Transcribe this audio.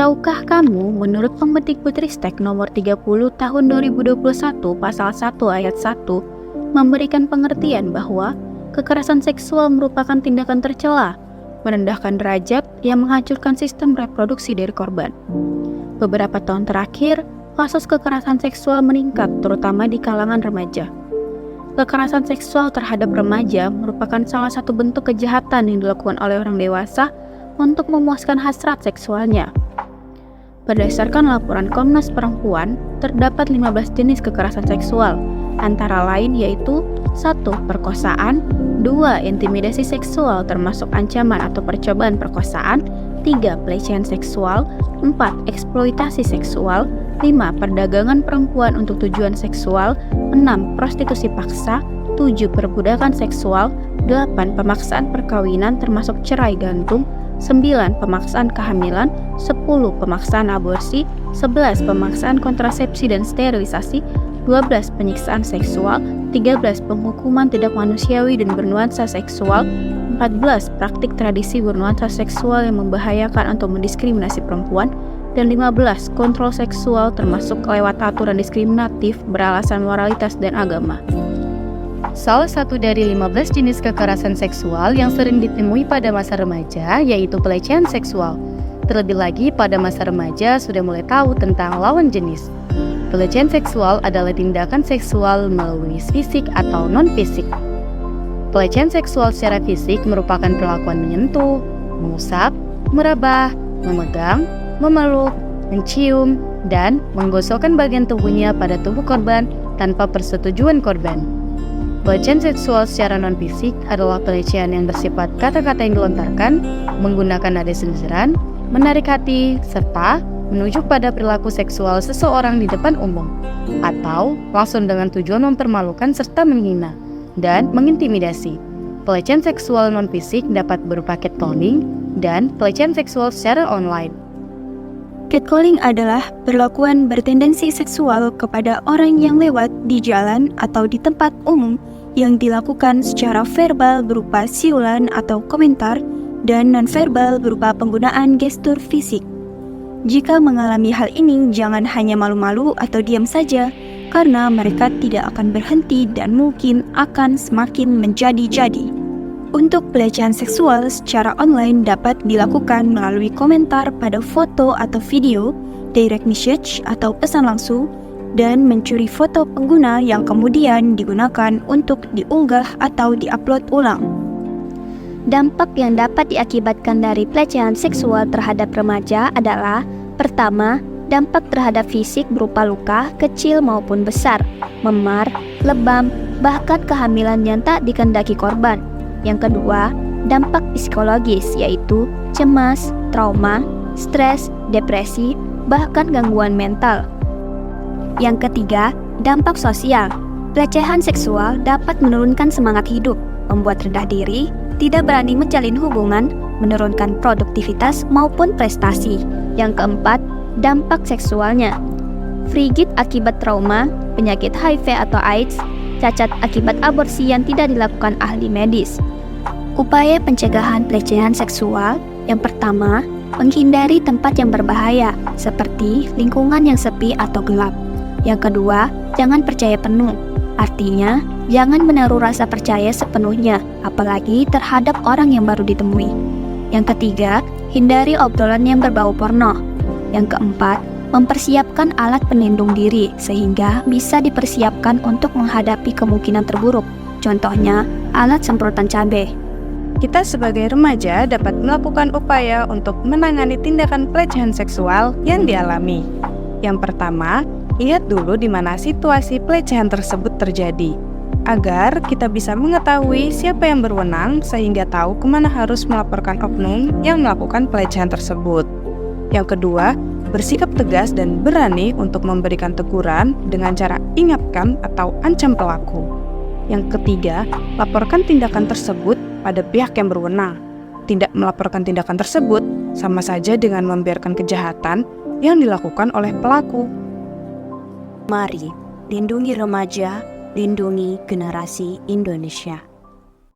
Tahukah kamu, menurut Kemendikbudristek nomor 30 tahun 2021 pasal 1 ayat 1 memberikan pengertian bahwa kekerasan seksual merupakan tindakan tercela, merendahkan derajat yang menghancurkan sistem reproduksi dari korban. Beberapa tahun terakhir, kasus kekerasan seksual meningkat terutama di kalangan remaja. Kekerasan seksual terhadap remaja merupakan salah satu bentuk kejahatan yang dilakukan oleh orang dewasa untuk memuaskan hasrat seksualnya. Berdasarkan laporan Komnas Perempuan, terdapat 15 jenis kekerasan seksual, antara lain yaitu 1. Perkosaan, 2. Intimidasi seksual termasuk ancaman atau percobaan perkosaan, 3. Pelecehan seksual, 4. Eksploitasi seksual, 5. Perdagangan perempuan untuk tujuan seksual, 6. Prostitusi paksa, 7. Perbudakan seksual, 8. Pemaksaan perkawinan termasuk cerai gantung, 9. Pemaksaan kehamilan, 10. Pemaksaan aborsi, 11. Pemaksaan kontrasepsi dan sterilisasi, 12. Penyiksaan seksual, 13. Penghukuman tidak manusiawi dan bernuansa seksual, 14. Praktik tradisi bernuansa seksual yang membahayakan atau mendiskriminasi perempuan, dan 15. Kontrol seksual termasuk lewat aturan diskriminatif beralasan moralitas dan agama. Salah satu dari 15 jenis kekerasan seksual yang sering ditemui pada masa remaja yaitu pelecehan seksual. Terlebih lagi pada masa remaja sudah mulai tahu tentang lawan jenis. Pelecehan seksual adalah tindakan seksual melalui fisik atau non-fisik. Pelecehan seksual secara fisik merupakan perlakuan menyentuh, mengusap, meraba, memegang, memeluk, mencium, dan menggosokkan bagian tubuhnya pada tubuh korban tanpa persetujuan korban. Pelecehan seksual secara non-fisik adalah pelecehan yang bersifat kata-kata yang dilontarkan, menggunakan nada sindiran, menarik hati, serta menuju pada perilaku seksual seseorang di depan umum, atau langsung dengan tujuan mempermalukan serta menghina, dan mengintimidasi. Pelecehan seksual non-fisik dapat berupa catcalling dan pelecehan seksual secara online. Catcalling adalah perlakuan bertendensi seksual kepada orang yang lewat di jalan atau di tempat umum yang dilakukan secara verbal berupa siulan atau komentar dan nonverbal berupa penggunaan gestur fisik. Jika mengalami hal ini, jangan hanya malu-malu atau diam saja, karena mereka tidak akan berhenti dan mungkin akan semakin menjadi-jadi. Untuk pelecehan seksual secara online dapat dilakukan melalui komentar pada foto atau video, direct message atau pesan langsung, dan mencuri foto pengguna yang kemudian digunakan untuk diunggah atau diupload ulang. Dampak yang dapat diakibatkan dari pelecehan seksual terhadap remaja adalah: pertama, dampak terhadap fisik berupa luka, kecil maupun besar, memar, lebam, bahkan kehamilan yang tak dikehendaki korban. Yang kedua, dampak psikologis yaitu cemas, trauma, stres, depresi, bahkan gangguan mental. Yang ketiga, dampak sosial. Pelecehan seksual dapat menurunkan semangat hidup, membuat rendah diri, tidak berani menjalin hubungan, menurunkan produktivitas maupun prestasi. Yang keempat, dampak seksualnya. Frigid akibat trauma, penyakit HIV atau AIDS, cacat akibat aborsi yang tidak dilakukan ahli medis. Upaya pencegahan pelecehan seksual: yang pertama, menghindari tempat yang berbahaya, seperti lingkungan yang sepi atau gelap. Yang kedua, jangan percaya penuh. Artinya, jangan menaruh rasa percaya sepenuhnya, apalagi terhadap orang yang baru ditemui. Yang ketiga, hindari obrolan yang berbau porno. Yang keempat, mempersiapkan alat pelindung diri sehingga bisa dipersiapkan untuk menghadapi kemungkinan terburuk. Contohnya, alat semprotan cabai. Kita sebagai remaja dapat melakukan upaya untuk menangani tindakan pelecehan seksual yang dialami. Yang pertama, lihat dulu di mana situasi pelecehan tersebut terjadi, agar kita bisa mengetahui siapa yang berwenang sehingga tahu kemana harus melaporkan oknum yang melakukan pelecehan tersebut. Yang kedua, bersikap tegas dan berani untuk memberikan teguran dengan cara ingatkan atau ancam pelaku. Yang ketiga, laporkan tindakan tersebut pada pihak yang berwenang. Tidak melaporkan tindakan tersebut sama saja dengan membiarkan kejahatan yang dilakukan oleh pelaku. Mari lindungi remaja, lindungi generasi Indonesia.